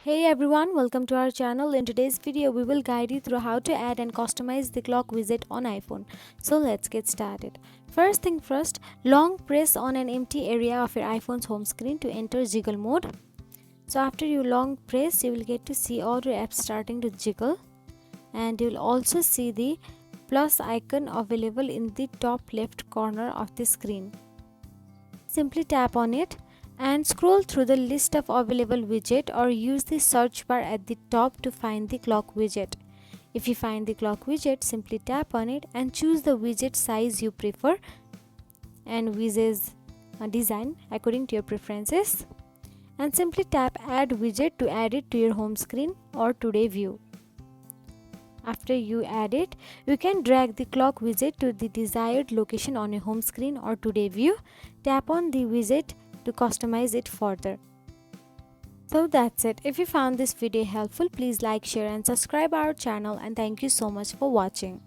Hey everyone, welcome to our channel. In today's video, we will guide you through how to add and customize the clock widget on iPhone. So let's get started. First thing first, long press on an empty area of your iPhone's home screen to enter jiggle mode. So after you long press, you will get to see all your apps starting to jiggle, and you will also see the plus icon available in the top left corner of the screen. Simply tap on it and scroll through the list of available widget or use the search bar at the top to find the clock widget. If you find the clock widget, simply tap on it and choose the widget size you prefer and widget's design according to your preferences, and simply tap add widget to add it to your home screen or today view. After you add it, you can drag the clock widget to the desired location on your home screen or today view. Tap on the widget to customize it further. So that's it. If you found this video helpful, please like, share and subscribe our channel, and thank you so much for watching.